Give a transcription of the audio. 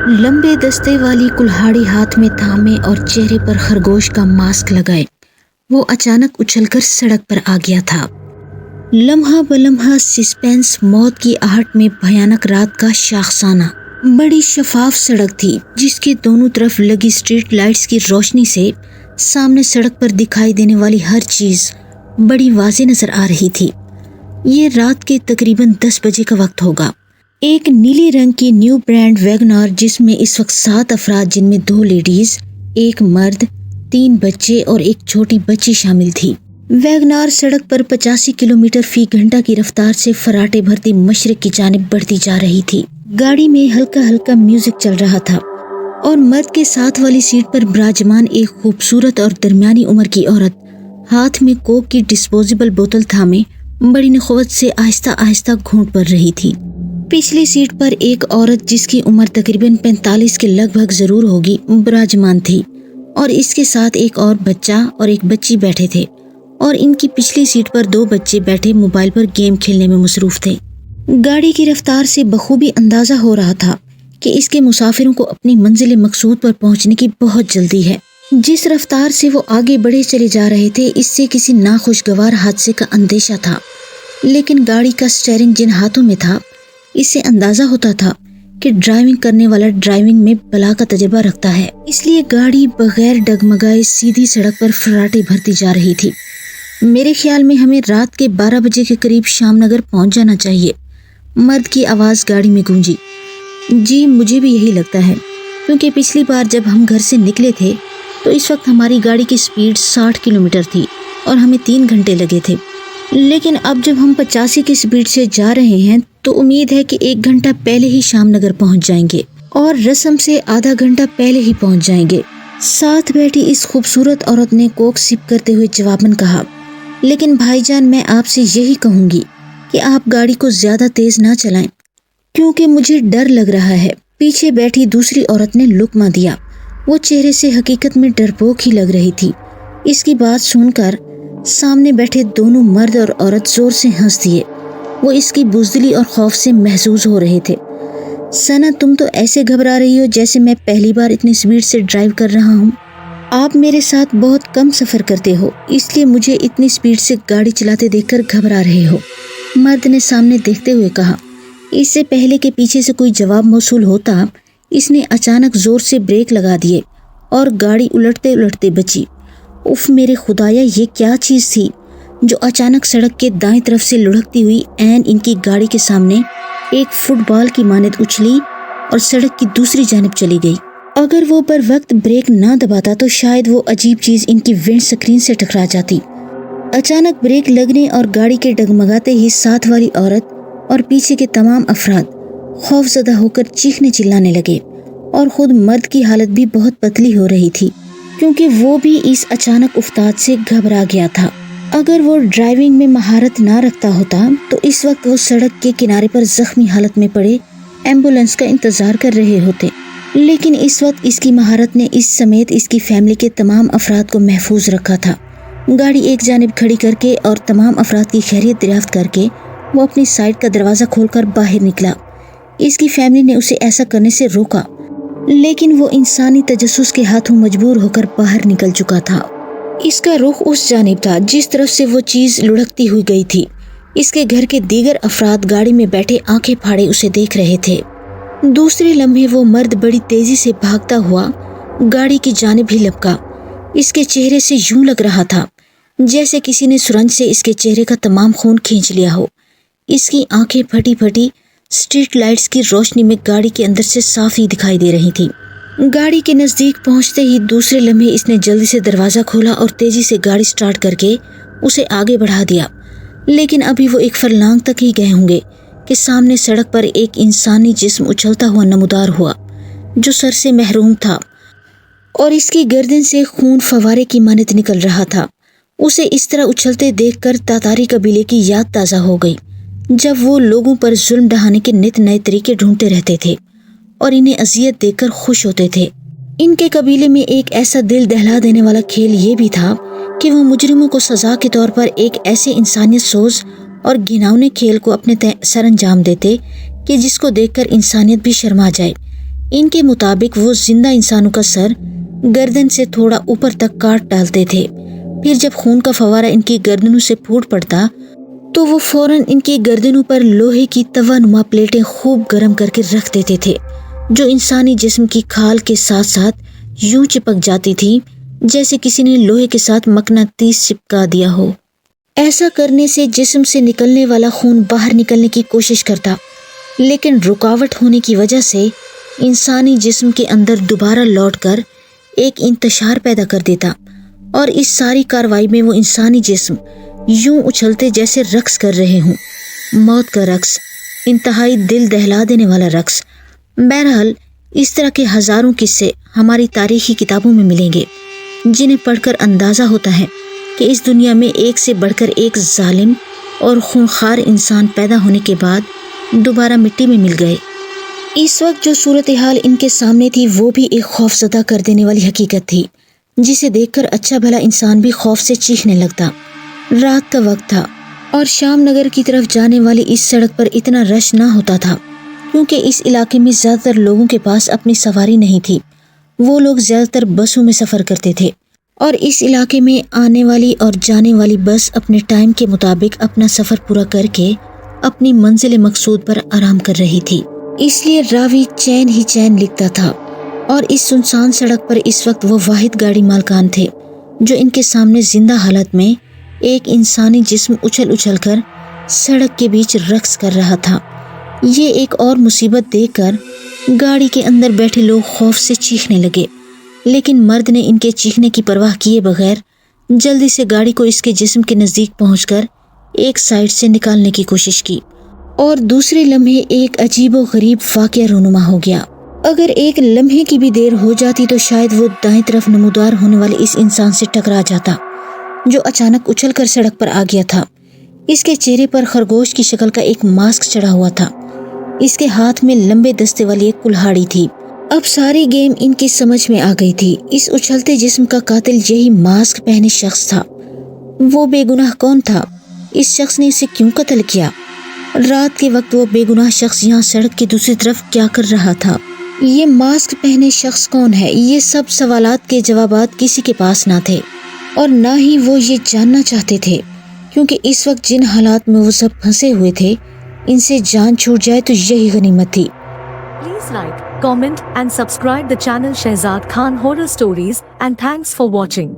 लंबे दस्ते वाली कुल्हाड़ी हाथ में थामे और चेहरे पर खरगोश का मास्क लगाए वो अचानक उछलकर सड़क पर आ गया था। लम्हा बलम्हा सस्पेंस, मौत की आहट में भयानक रात का शाखसाना। बड़ी शफाफ सड़क थी जिसके दोनों तरफ लगी स्ट्रीट लाइट्स की रोशनी से सामने सड़क पर दिखाई देने वाली हर चीज बड़ी वाज़ेह नजर आ रही थी। ये रात के तकरीबन 10 बजे का वक्त होगा। एक नीले रंग की न्यू ब्रांड वैगनआर जिसमें इस वक्त 7 अफराद, जिनमें 2 लेडीज, 1 मर्द, 3 बच्चे और एक छोटी बच्ची शामिल थी। वैगनआर सड़क पर 85 किलोमीटर फी घंटा की रफ्तार से फराटे भरती मशरिक की जानिब बढ़ती जा रही थी। गाड़ी में हल्का हल्का म्यूजिक चल रहा था और मर्द के साथ वाली सीट पर विराजमान एक खूबसूरत और दरमियानी उम्र की औरत हाथ में कोक की डिस्पोजेबल बोतल थामे बड़ी नखवत से आहिस्ता आहिस्ता घूंट भर रही थी। पिछली सीट पर एक औरत जिसकी उम्र तकरीबन 45 के लगभग जरूर होगी विराजमान थी और इसके साथ एक और बच्चा और एक बच्ची बैठे थे और इनकी पिछली सीट पर 2 बच्चे बैठे मोबाइल पर गेम खेलने में मसरूफ थे। गाड़ी की रफ्तार से बखूबी अंदाजा हो रहा था कि इसके मुसाफिरों को अपनी मंजिल मकसूद पर पहुंचने की बहुत जल्दी है। जिस रफ्तार से वो आगे बढ़े चले जा रहे थे इससे किसी नाखुशगवार हादसे का अंदेशा था, लेकिन गाड़ी का स्टीयरिंग जिन हाथों में था इससे अंदाजा होता था कि ड्राइविंग करने वाला ड्राइविंग में बला का तजुर्बा रखता है। इसलिए गाड़ी बगैर डगमगाए सीधी सड़क पर फराटे भरती जा रही थी। मेरे ख्याल में हमें रात के 12 बजे के करीब श्यामनगर पहुंच जाना चाहिए, मर्द की आवाज़ गाड़ी में गूंजी। जी मुझे भी यही लगता है, क्योंकि पिछली बार जब हम घर से निकले थे तो इस वक्त हमारी गाड़ी की स्पीड 60 किलोमीटर थी और हमें 3 घंटे लगे थे, लेकिन अब जब हम 85 की स्पीड से जा रहे हैं तो उम्मीद है कि 1 घंटा पहले ही श्यामनगर पहुंच जाएंगे और रस्म से आधा घंटा पहले ही पहुंच जाएंगे। साथ बैठी इस खूबसूरत औरत ने कोक सिप करते हुए जवाबन कहा, लेकिन भाईजान मैं आपसे यही कहूंगी कि आप गाड़ी को ज्यादा तेज ना चलाएं, क्योंकि मुझे डर लग रहा है। पीछे बैठी दूसरी औरत ने लुकमा दिया। वो चेहरे से हकीकत में डरपोक ही लग रही थी। इसकी बात सुनकर सामने बैठे दोनों मर्द और औरत जोर से हंस दिए। वो इसकी बुज़दिली और खौफ से महसूस हो रहे थे। सना, तुम तो ऐसे घबरा रही हो जैसे मैं पहली बार इतनी स्पीड से ड्राइव कर रहा हूँ। आप मेरे साथ बहुत कम सफ़र करते हो, इसलिए मुझे इतनी स्पीड से गाड़ी चलाते देखकर घबरा रहे हो, मर्द ने सामने देखते हुए कहा। इससे पहले कि पीछे से कोई जवाब मौसूल होता, इसने अचानक जोर से ब्रेक लगा दिए और गाड़ी उलटते उलटते बची। उफ मेरे खुदाया, ये क्या चीज़ थी जो अचानक सड़क के दाएं तरफ से लुढ़कती हुई ऐन इनकी गाड़ी के सामने एक फुटबॉल की मानद उछली और सड़क की दूसरी जानिब चली गई। अगर वो पर वक्त ब्रेक ना दबाता तो शायद वो अजीब चीज़ इनकी विंड स्क्रीन से टकरा जाती। अचानक ब्रेक लगने और गाड़ी के डगमगाते ही साथ वाली औरत और पीछे के तमाम अफराद खौफजदा होकर चीखने चिल्लाने लगे और खुद मर्द की हालत भी बहुत पतली हो रही थी, क्योंकि वो भी इस अचानक उफ्ताद से घबरा गया था। अगर वो ड्राइविंग में महारत ना रखता होता तो इस वक्त वो सड़क के किनारे पर जख्मी हालत में पड़े एम्बुलेंस का इंतजार कर रहे होते, लेकिन इस वक्त इसकी महारत ने इस समेत इसकी फैमिली के तमाम अफराद को महफूज रखा था। गाड़ी एक जानिब खड़ी करके और तमाम अफराद की खैरियत दरियाफ्त करके वो अपनी साइड का दरवाज़ा खोलकर बाहर निकला। इसकी फैमिली ने उसे ऐसा करने से रोका, लेकिन वो इंसानी तजस्सुस के हाथों मजबूर होकर बाहर निकल चुका था। इसका रुख उस जानिब था जिस तरफ से वो चीज़ लुढ़कती हुई गई थी। इसके घर के दीगर अफराद गाड़ी में बैठे आंखें फाड़े उसे देख रहे थे। दूसरे लम्हे वो मर्द बड़ी तेजी से भागता हुआ गाड़ी की जानिब ही लपका। इसके चेहरे से यूं लग रहा था जैसे किसी ने सुरंज से इसके चेहरे का तमाम खून खींच लिया हो। इसकी आंखें फटी फटी स्ट्रीट लाइट्स की रोशनी में गाड़ी के अंदर से साफ ही दिखाई दे रही थी। गाड़ी के नज़दीक पहुंचते ही दूसरे लम्हे इसने जल्दी से दरवाज़ा खोला और तेजी से गाड़ी स्टार्ट करके उसे आगे बढ़ा दिया। लेकिन अभी वो एक फरलांग तक ही गए होंगे कि सामने सड़क पर एक इंसानी जिस्म उछलता हुआ नमूदार हुआ, जो सर से महरूम था और इसकी गर्दन से खून फवारे की मानद निकल रहा था। उसे इस तरह उछलते देखकर तातारी कबीले की याद ताज़ा हो गई, जब वो लोगों पर जुल्म ढहाने के नित नए तरीके ढूंढते रहते थे और इन्हें अजियत देकर खुश होते थे। इनके कबीले में एक ऐसा दिल दहला देने वाला खेल ये भी था कि वो मुजरिमों को सजा के तौर पर एक ऐसे इंसानियत सोज और घिनौने खेल को अपने सर अंजाम देते कि जिसको देखकर इंसानियत भी शर्मा जाए। ان کے مطابق وہ زندہ انسانوں کا سر گردن سے تھوڑا اوپر تک کاٹ ڈالتے تھے، پھر جب خون کا فوارہ ان کی گردنوں سے پھوٹ پڑتا تو وہ فوراً ان کی گردنوں پر لوہے کی توا نما پلیٹیں خوب گرم کر کے رکھ دیتے تھے، جو انسانی جسم کی کھال کے ساتھ ساتھ یوں چپک جاتی تھی جیسے کسی نے لوہے کے ساتھ مقناطیس چپکا دیا ہو۔ ایسا کرنے سے جسم سے نکلنے والا خون باہر نکلنے کی کوشش کرتا، لیکن رکاوٹ ہونے کی وجہ سے انسانی جسم کے اندر دوبارہ لوٹ کر ایک انتشار پیدا کر دیتا، اور اس ساری کاروائی میں وہ انسانی جسم یوں اچھلتے جیسے رقص کر رہے ہوں، موت کا رقص، انتہائی دل دہلا دینے والا رقص۔ بہرحال اس طرح کے ہزاروں قصے ہماری تاریخی کتابوں میں ملیں گے، جنہیں پڑھ کر اندازہ ہوتا ہے کہ اس دنیا میں ایک سے بڑھ کر ایک ظالم اور خونخوار انسان پیدا ہونے کے بعد دوبارہ مٹی میں مل گئے۔ اس وقت جو صورتحال ان کے سامنے تھی وہ بھی ایک خوف زدہ کر دینے والی حقیقت تھی، جسے دیکھ کر اچھا بھلا انسان بھی خوف سے چیخنے لگتا۔ رات کا وقت تھا اور شام نگر کی طرف جانے والی اس سڑک پر اتنا رش نہ ہوتا تھا، کیونکہ اس علاقے میں زیادہ تر لوگوں کے پاس اپنی سواری نہیں تھی۔ وہ لوگ زیادہ تر بسوں میں سفر کرتے تھے، اور اس علاقے میں آنے والی اور جانے والی بس اپنے ٹائم کے مطابق اپنا سفر پورا کر کے اپنی منزل مقصود پر آرام کر رہی تھی، اس لیے راوی چین ہی چین لکھتا تھا۔ اور اس سنسان سڑک پر اس وقت وہ واحد گاڑی مالکان تھے جو ان کے سامنے زندہ حالت میں ایک انسانی جسم اچھل اچھل کر سڑک کے بیچ رقص کر رہا تھا۔ یہ ایک اور مصیبت دیکھ کر گاڑی کے اندر بیٹھے لوگ خوف سے چیخنے لگے، لیکن مرد نے ان کے چیخنے کی پرواہ کیے بغیر جلدی سے گاڑی کو اس کے جسم کے نزدیک پہنچ کر ایک سائیڈ سے نکالنے کی کوشش کی، اور دوسرے لمحے ایک عجیب و غریب واقعہ رونما ہو گیا۔ اگر ایک لمحے کی بھی دیر ہو جاتی تو شاید وہ دائیں طرف نمودار ہونے والے اس انسان سے ٹکرا جاتا جو اچانک اچھل کر سڑک پر آ گیا تھا۔ اس کے چہرے پر خرگوش کی شکل کا ایک ماسک چڑھا ہوا تھا، اس کے ہاتھ میں لمبے دستے والی ایک کلہاڑی تھی۔ اب ساری گیم ان کی سمجھ میں آ گئی تھی، اس اچھلتے جسم کا قاتل یہی ماسک پہنے شخص تھا۔ وہ بے گناہ کون تھا؟ اس شخص نے اسے کیوں قتل کیا؟ رات کے وقت وہ بے گناہ شخص یہاں سڑک کی دوسری طرف کیا کر رہا تھا؟ یہ ماسک پہنے شخص کون ہے؟ یہ سب سوالات کے جوابات کسی کے پاس نہ تھے، اور نہ ہی وہ یہ جاننا چاہتے تھے، کیونکہ اس وقت جن حالات میں وہ سب پھنسے ہوئے تھے ان سے جان چھوٹ جائے تو یہی غنیمت تھی۔ Please like, comment and subscribe the channel Shehzad Khan Horror Stories, and thanks for watching.